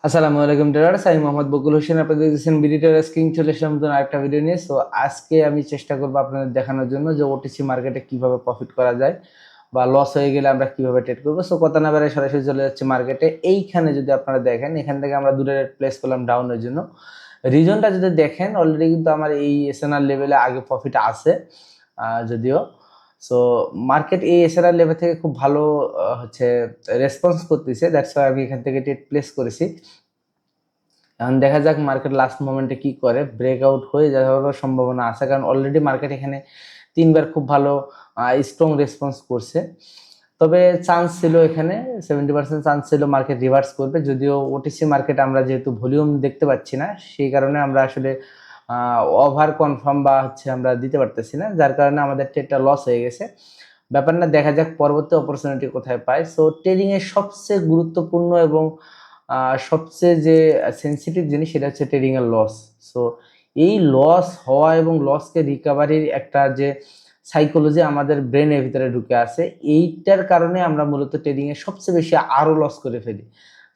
আসসালামু আলাইকুম ট্রেডার্স, আমি মোহাম্মদ বকুল হোসেন। আপনাদের দেখছেন বিডি ট্রেডার্স কিং। চলে আসলাম নতুন আরেকটা ভিডিও নিয়ে। সো আজকে আমি চেষ্টা করবো আপনাদের দেখানোর জন্য যে ওটিসি মার্কেটে কিভাবে প্রফিট করা যায় বা লস হয়ে গেলে আমরা কিভাবে ট্রেড করবো। সো কথা না বেড়ে সরাসরি চলে যাচ্ছে মার্কেটে। এইখানে যদি আপনারা দেখেন, এখান থেকে আমরা দুটো রেট প্লেস করলাম ডাউনের জন্য। রিজনটা যদি দেখেন, অলরেডি কিন্তু আমার এই এসএনআর লেভেলে আগে প্রফিট আছে যদিও। সো মার্কেট এই এসএনআর লেভেল থেকে খুব ভালো হচ্ছে রেসপন্স করতেছে। দ্যাটস ওয়াই আমি এখান থেকে ট্রেড প্লেস করেছি। এখন দেখা যাক মার্কেট লাস্ট মোমেন্টে কি করে, ব্রেকআউট হয়ে যাওয়ার সম্ভাবনা আছে, কারণ অলরেডি মার্কেট এখানে তিনবার খুব ভালো স্ট্রং রেসপন্স করছে। তবে চান্স ছিল এখানে 70% চান্স ছিল মার্কেট রিভার্স করবে, যদিও ওটিসি মার্কেট আমরা যেহেতু ভলিউম দেখতে পাচ্ছি না, সেই কারণে আমরা আসলে ওভার কনফার্ম বা হচ্ছে আমরা দিতে পারতেছি না, যার কারণে আমাদের ট্রেডটা লস হয়ে গেছে। ব্যাপার না, দেখা যাক পরবর্তী অপরচুনিটি কোথায় পায়। সো ট্রেডিং এর সবচেয়ে গুরুত্বপূর্ণ এবং সবচেয়ে যে সেন্সিটিভ জিনিস সেটা হচ্ছে ট্রেডিং এর লস। সো এই লস হওয়া এবং লসকে রিকভারির একটা যে সাইকোলজি আমাদের ব্রেনের ভিতরে ঢুকে আছে, এইটার কারণে আমরা মূলত ট্রেডিং এ সবচেয়ে বেশি আরো লস করে ফেলি।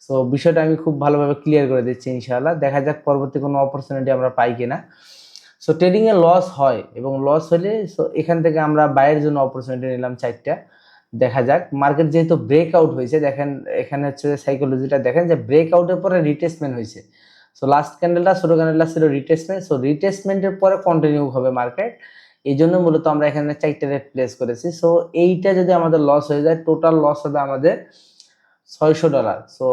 সো বিষয়টা আমি খুব ভালোভাবে ক্লিয়ার করে দিচ্ছি ইনশাআল্লাহ। দেখা যাক পরবর্তী কোনো অপরচুনিটি আমরা পাই কিনা। সো ট্রেডিং এ লস হয় এবং লস হলে সো এখান থেকে আমরা বাইয়ের জন্য অপরচুনিটি নিলাম চারটা। দেখা যাক মার্কেট যেহেতু ব্রেকআউট হয়েছে, দেখেন এখানে হচ্ছে সাইকোলজিটা দেখেন যে ব্রেকআউটের পরে রিটেসমেন্ট হয়েছে। সো লাস্ট ক্যান্ডেলটা ছোট ক্যান্ডেলটা ছিল রিটেসমেন্ট। সো রিটেসমেন্টের পরে কন্টিনিউ হবে মার্কেট। এই জন্য মূলত আমরা এখানে চারটা রেট প্লেস করেছি। সো এইটা যদি আমাদের লস হয়ে যায়, টোটাল লস হবে আমাদের $600। সো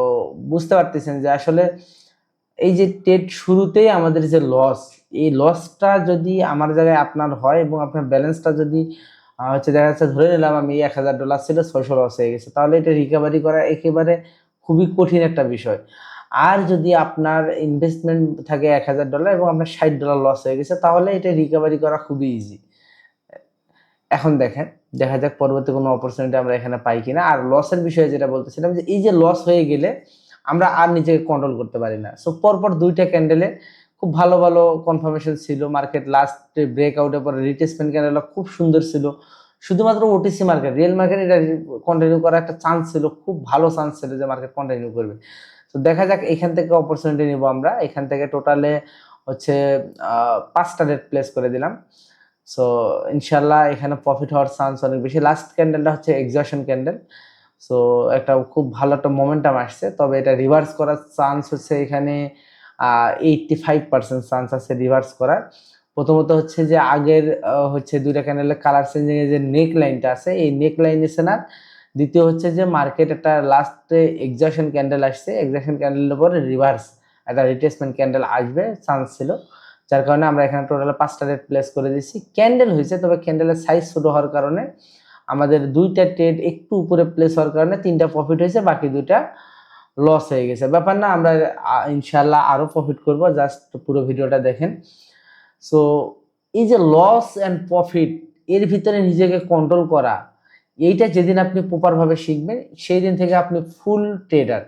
বুঝতে পারতেছেন যে আসলে এই যে ট্রেড শুরুতেই আমাদের যে লস, এই লসটা যদি আমার জায়গায় আপনার হয় এবং আপনার ব্যালেন্সটা যদি হচ্ছে দেখা যাচ্ছে, ধরে নিলাম আমি $1000 ছিল, 600 লস হয়ে গেছে, তাহলে এটা রিকভারি করা একেবারে খুবই কঠিন একটা বিষয়। আর যদি আপনার ইনভেস্টমেন্ট থাকে $1000 এবং আপনার $60 লস হয়ে গেছে, তাহলে এটা রিকভারি করা খুবই ইজি। এখন দেখেন, দেখা যাক পরবর্তী কোনো অপরচুনিটি আমরা এখানে পাই কিনা। আর লসের বিষয়ে যেটা বলতেছিলাম, যে এই যে লস হয়ে গেলে আমরা আর নিজেকে কন্ট্রোল করতে পারি না। সো পরপর দুইটা ক্যান্ডেলে খুব ভালো ভালো কনফার্মেশন ছিল। মার্কেট লাস্টে ব্রেকআউটের পরে রিটেসমেন্ট ক্যান্ডেলটা খুব সুন্দর ছিল। শুধুমাত্র ওটিসি মার্কেট, রিয়েল মার্কেট এটা কন্টিনিউ করার একটা চান্স ছিল, খুব ভালো চান্স ছিল যে মার্কেট কন্টিনিউ করবে। তো দেখা যাক এখান থেকে অপরচুনিটি নিব আমরা। এখান থেকে টোটালে হচ্ছে 5টা রেট প্লেস করে দিলাম। সো ইনশাল্লাহ এখানে প্রফিট হওয়ার চান্স অনেক বেশি। লাস্ট ক্যান্ডেলটা হচ্ছে এক্সজশন ক্যান্ডেল। সো একটা খুব ভালো একটা মোমেন্টাম আসছে, তবে এটা রিভার্স করার চান্স হচ্ছে এখানে 85% চান্স আছে রিভার্স করার। প্রথমত হচ্ছে যে আগের হচ্ছে দুইটা ক্যান্ডেলের কালার চেঞ্জিং এর যে নেক লাইনটা আছে, এই নেক লাইন এসে না। দ্বিতীয় হচ্ছে যে মার্কেট একটা লাস্টে এক্সজশন ক্যান্ডেল আসছে, এক্সজশন ক্যান্ডেলের পরে রিভার্স একটা রিট্রেসমেন্ট ক্যান্ডেল আসবে চান্স ছিল, যার কারণে আমরা এখানে টোটাল 5টা রেট প্লেস করে দিচ্ছি। ক্যান্ডেল হয়েছে, তবে ক্যান্ডেলের সাইজ ছোট হওয়ার কারণে আমাদের দুইটা ট্রেড একটু উপরে প্লেস হওয়ার কারণে 3টা প্রফিট হয়েছে, বাকি দুইটা লস হয়ে গেছে। ব্যাপার না, আমরা ইনশাল্লাহ আরো প্রফিট করব। জাস্ট পুরো ভিডিওটা দেখেন। সো এই যে লস অ্যান্ড প্রফিট, এর ভিতরে নিজেকে কন্ট্রোল করা, এইটা যেদিন আপনি প্রপারভাবে শিখবেন, সেই দিন থেকে আপনি ফুল ট্রেডার।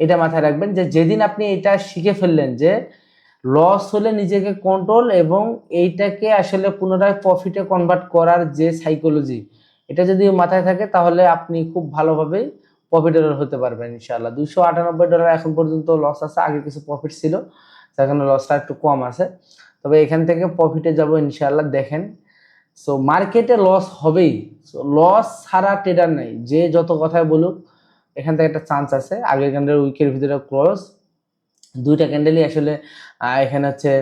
এটা মাথায় রাখবেন যে যেদিন আপনি এটা শিখে ফেললেন যে লস হলে নিজেকে কন্ট্রোল এবং এইটাকে আসলে পুনরায় প্রফিটে কনভার্ট করার যে সাইকোলজি, এটা যদি মাথায় থাকে, তাহলে আপনি খুব ভালোভাবে প্রফিটেবল হতে পারবেন ইনশাআল্লাহ। $298 এখন পর্যন্ত লস আছে, আগে কিছু প্রফিট ছিল, যার কারণে লসটা একটু কম আছে। তবে এখান থেকে প্রফিটে যাব ইনশাআল্লাহ। দেখেন, সো মার্কেটে লস হবেই। সো লস ছাড়া ট্রেডার নাই, যে যত কথাই বলুক, এখান থেকে একটা চান্স আছে। আগের ক্যান্ডেল উইকের ভিতরে ক্লোজ, দুইটা ক্যান্ডেলই আসলে এখানে হচ্ছে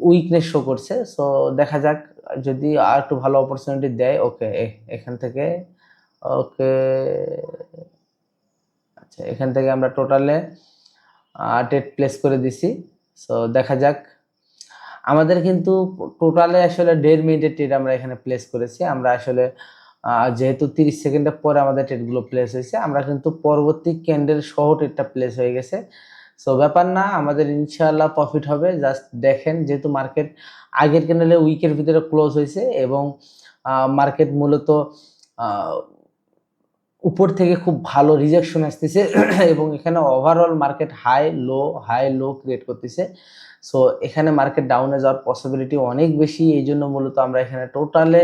উইকনেস শো করছে। সো দেখা যাক যদি আর একটু ভালো অপরচুনিটি দেয়। ওকে, এখান থেকে ওকে, আচ্ছা এখান থেকে আমরা টোটালে ট্রেড প্লেস করে দিছি। সো দেখা যাক। আমাদের কিন্তু টোটালে আসলে 1.5 মিনিটের ট্রেড আমরা এখানে প্লেস করেছি। আমরা আসলে যেহেতু 30 সেকেন্ডের পরে আমাদের ট্রেডগুলো প্লেস হয়েছে, আমরা কিন্তু পরবর্তী ক্যান্ডেল সহ ট্রেডটা প্লেস হয়ে গেছে। সো ব্যাপার না, আমাদের ইনশাআল্লাহ প্রফিট হবে। জাস্ট দেখেন, যেহেতু মার্কেট আগের ক্যান্ডেলে উইকের ভিতরে ক্লোজ হয়েছে এবং মার্কেট মূলত উপর থেকে খুব ভালো রিজেকশন আসতেছে এবং এখানে overall market high low create করতেছে। সো এখানে মার্কেট ডাউনে যাওয়ার পসিবিলিটি অনেক বেশি। এই জন্য মূলত আমরা এখানে টোটালে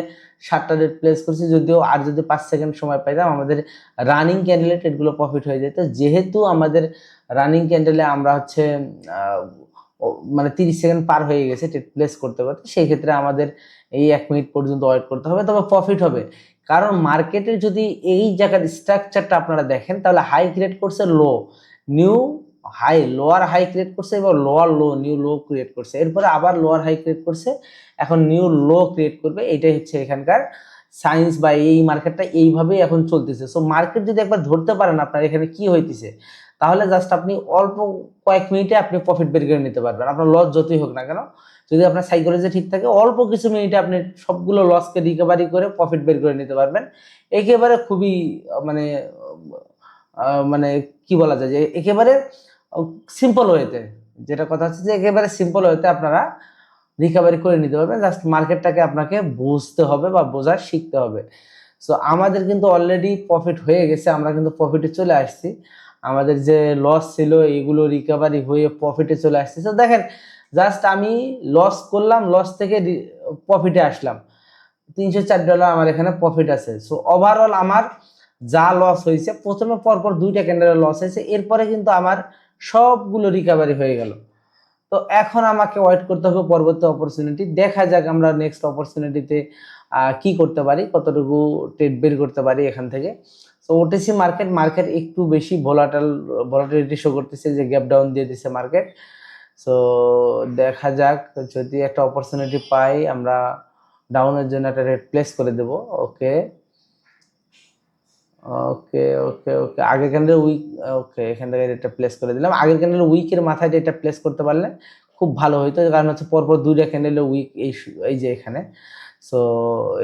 7টা রেট প্লেস করছি। যদিও আর যদি 5 সেকেন্ড সময় পাইতাম, আমাদের রানিং ক্যান্ডিডেট এগুলো প্রফিট হয়ে যেত। যেহেতু আমাদের রানিং ক্যান্ডেলে আমরা হচ্ছে মানে 30 সেকেন্ড পার হয়ে গেছে ট্রেড প্লেস করতে করতে, সেই ক্ষেত্রে আমাদের এই 1 মিনিট পর্যন্ত ওয়েট করতে হবে, তবে প্রফিট হবে। কারণ মার্কেটের যদি এই জায়গার স্ট্রাকচারটা আপনারা দেখেন, তাহলে হাই ক্রিয়েট করছে, low, new high, lower high create করছে, এবার lower low, new low create করছে, এরপরে আবার লোয়ার হাই ক্রিয়েট করছে, এখন নিউ লো ক্রিয়েট করবে। এটাই হচ্ছে এখানকার সায়েন্স, বা এই মার্কেটটা এইভাবেই এখন চলতেছে। সো মার্কেট যদি একবার ধরতে পারেন আপনার এখানে কি হইতেছে, তাহলে জাস্ট আপনি অল্প কয়েক মিনিটে আপনি প্রফিট বের করে নিতে পারবেন, আপনার লস যতই হোক না কেন। যদি আপনার সাইকোলজি ঠিক থাকে, অল্প কিছু মিনিটে আপনি সবগুলো লসকে রিকভারি করে প্রফিট বের করে নিতে পারবেন। একেবারে খুবই মানে মানে কি বলা যায়, যে একেবারে সিম্পল ওয়েতে, যেটা কথা হচ্ছে যে একেবারে সিম্পল ওয়েতে আপনারা রিকভারি করে নিতে পারবেন। জাস্ট মার্কেটটাকে আপনাকে বুঝতে হবে বা বোঝার শিখতে হবে। সো আমাদের কিন্তু অলরেডি প্রফিট হয়ে গেছে, আমরা কিন্তু প্রফিটে চলে আসছি। আমাদের যে লস ছিল এইগুলো রিকভারি হয়ে প্রফিটে চলে আসছে। তো দেখেন, জাস্ট আমি লস করলাম, লস থেকে প্রফিটে আসলাম, $304 আমার এখানে প্রফিট আছে। সো ওভারঅল আমার যা লস হয়েছে, প্রথমে পরপর 2টা ক্যান্ডেলের লস হয়েছে, এরপরে কিন্তু আমার সবগুলো রিকভারি হয়ে গেল। তো এখন আমাকে ওয়েট করতে হবে পরবর্তী অপরচুনিটি। দেখা যাক আমরা নেক্সট অপরচুনিটিতে কি করতে পারি, কতটুকু ট্রেড বের করতে পারি এখান থেকে। তো ওটিসি মার্কেট একটু বেশি ভলাটিলিটি শো করতেছে, যে গ্যাপ ডাউন দিয়ে দিচ্ছে মার্কেট। সো দেখা যাক, যদি একটা অপরচুনিটি পাই আমরা ডাউনের জন্য একটা রেট প্লেস করে দেব। ওকে ওকে ওকে ওকে আগের ক্যান্ডেল উইক, ওকে এখান থেকে এটা প্লেস করে দিলাম। আগের ক্যান্ডেল উইকের মাথায় এটা প্লেস করতে পারলে খুব ভালো হইতো, কারণ হচ্ছে পরপর 2টা ক্যান্ডেলের উইক এই যে এখানে। সো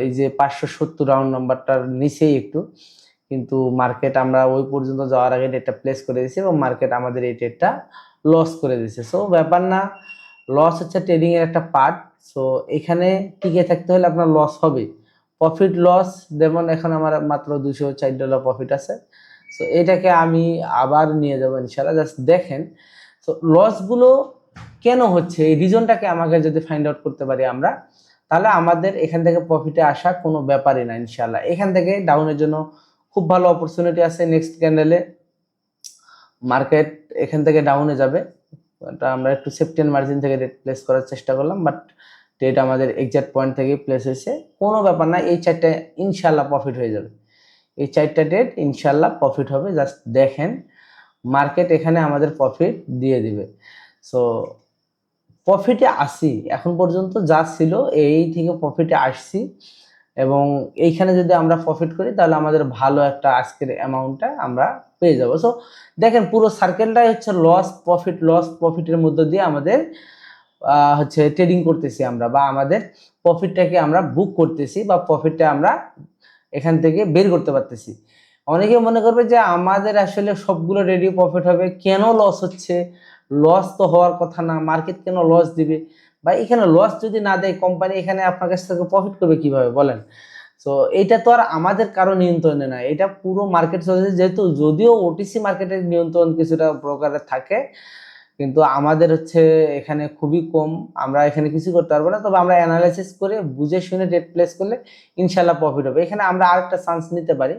এই যে 570 রাউন্ড নাম্বারটার নিচেই একটু, কিন্তু মার্কেট আমরা ওই পর্যন্ত যাওয়ার আগে এটা প্লেস করে দিয়েছি, এবং মার্কেট আমাদের এই ট্রেডটা লস করে দিয়েছে। সো ব্যাপার না, লস হচ্ছে ট্রেডিং এর একটা পার্ট। সো এখানে টিকে থাকতে হলে আপনার লস হবে। প্রফিট লস, যেমন এখন আমার মাত্র $204 প্রফিট আছে। সো এটাকে আমি আবার নিয়ে যাবো ইনশাল্লাহ। জাস্ট দেখেন, তো লসগুলো কেন হচ্ছে, এই রিজনটাকে আমাকে যদি ফাইন্ড আউট করতে পারি আমরা, তাহলে আমাদের এখান থেকে প্রফিটে আসা কোনো ব্যাপারই না ইনশাল্লাহ। এখান থেকে ডাউনের জন্য খুব ভালো অপরচুনিটি আছে। নেক্সট ক্যান্ডেলে মার্কেট এখান থেকে ডাউনে যাবে, এটা আমরা একটু সেফটি মার্জিন থেকে রেট প্লেস করার চেষ্টা করলাম, বাট ডেট আমাদের এক্সাক্ট পয়েন্ট থেকে প্লেস হয়েছে, কোনো ব্যাপার না। এই 4টা ইনশাল্লাহ প্রফিট হয়ে যাবে, এই 4টা ডেট ইনশাল্লাহ প্রফিট হবে। জাস্ট দেখেন, মার্কেট এখানে আমাদের প্রফিট দিয়ে দিবে। সো প্রফিটে আসি, এখন পর্যন্ত যা ছিল এই থেকে প্রফিটে আসছি, এবং এইখানে যদি আমরা প্রফিট করি তাহলে আমাদের ভালো একটা আজকের অ্যামাউন্টটা আমরা পেয়ে যাব। সো দেখেন, পুরো সার্কেলটাই হচ্ছে লস প্রফিটের মধ্য দিয়ে আমাদের হচ্ছে ট্রেডিং করতেছি আমরা, বা আমাদের প্রফিটটাকে আমরা বুক করতেছি, বা প্রফিটটা আমরা এখান থেকে বের করতে পারতেছি। অনেকে মনে করবে যে আমাদের আসলে সবগুলো রেডি প্রফিট হবে, কেন লস হচ্ছে? লস তো হওয়ার কথা না, মার্কেট কেন লস দিবে? বা এখানে লস যদি না দেয় কোম্পানি, এখানে আপনার কাছ থেকে প্রফিট করবে কিভাবে বলেন? তো এটা তো আর আমাদের কারো নিয়ন্ত্রণে না, এটা পুরো মার্কেট চলছে। যেহেতু যদিও ওটিসি মার্কেটের নিয়ন্ত্রণ কিছুটা প্রকারের থাকে, কিন্তু আমাদের হচ্ছে এখানে খুবই কম, আমরা এখানে কিছু করতে পারবো না। তবে আমরা অ্যানালাইসিস করে বুঝে শুনে ট্রেড প্লেস করলে ইনশাল্লাহ প্রফিট হবে। এখানে আমরা আরেকটা চান্স নিতে পারি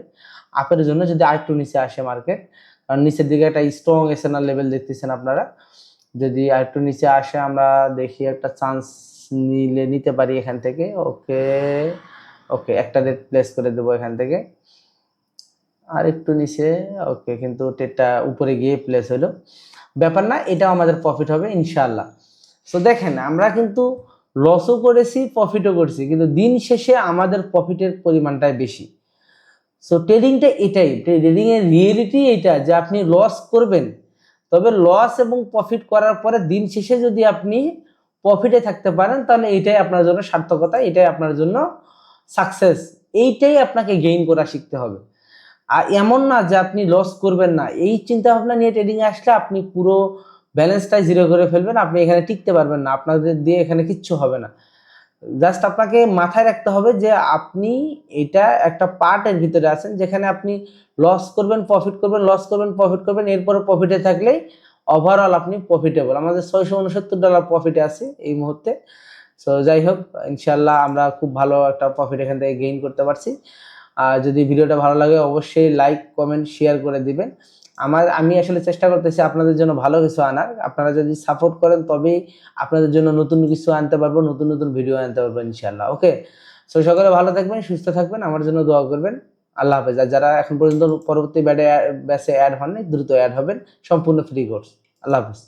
আপের জন্য, যদি আরেকটু নিচে আসে মার্কেট, কারণ নিচের দিকে একটা স্ট্রং এসএনআর লেভেল দেখতেছেন আপনারা। যদি আরেকটু নিচে আসে, আমরা দেখি একটা চান্স নিতে পারি এখান থেকে। ওকে ওকে একটা রেট প্লেস করে দেবো এখান থেকে, আর একটু নিচে। ওকে, কিন্তু ট্রেডটা উপরে গিয়ে প্লেস হলো, ব্যাপার না, এটাও আমাদের প্রফিট হবে ইনশাল্লাহ। সো দেখেন, আমরা কিন্তু লসও করেছি, প্রফিটও করেছি, কিন্তু দিন শেষে আমাদের প্রফিটের পরিমাণটাই বেশি। সো ট্রেডিংটা এটাই, ট্রেডিং এর রিয়েলিটি এটা, যে আপনি লস করবেন, তবে লস এবং প্রফিট করার পরে দিন শেষে যদি আপনি প্রফিটে থাকতে পারেন, তাহলে এটাই আপনার জন্য সার্থকতা, এটাই আপনার জন্য সাকসেস। এইটাই আপনাকে গেইন করা শিখতে হবে। আর এমন না যে আপনি লস করবেন না, এই চিন্তা ভাবনা নিয়ে ট্রেডিং এ আসলে আপনি পুরো ব্যালেন্সটাই জিরো করে ফেলবেন, আপনি এখানে টিকতে পারবেন না, আপনাদের দিয়ে এখানে কিচ্ছু হবে না। জাস্ট আপনাকে মাথায় রাখতে হবে যে আপনি এটা একটা পার্টের ভিতরে আছেন, যেখানে আপনি লস করবেন, প্রফিট করবেন, লস করবেন, প্রফিট করবেন, এরপরে প্রফিটে থাকলেই ওভারঅল আপনি প্রফিটেবল। আমাদের $669 প্রফিটে আছি এই মুহূর্তে। সো যাই হোক, ইনশাল্লাহ আমরা খুব ভালো একটা প্রফিট এখান থেকে গেইন করতে পারছি। আর যদি ভিডিওটা ভালো লাগে অবশ্যই লাইক, কমেন্ট, শেয়ার করে দিবেন। আমি আসলে চেষ্টা করতেছি আপনাদের জন্য ভালো কিছু আনার। আপনারা যদি সাপোর্ট করেন তবেই আপনাদের জন্য নতুন কিছু আনতে পারবো, নতুন নতুন ভিডিও আনতে পারবো ইনশাআল্লাহ। ওকে, সো সকলে ভালো থাকবেন, সুস্থ থাকবেন, আমার জন্য দোয়া করবেন। আল্লাহ হাফেজ। আর যারা এখন পর্যন্ত পরবর্তী ব্যাচে অ্যাড হননি দ্রুত অ্যাড হবেন, সম্পূর্ণ ফ্রি কোর্স। আল্লাহ হাফেজ।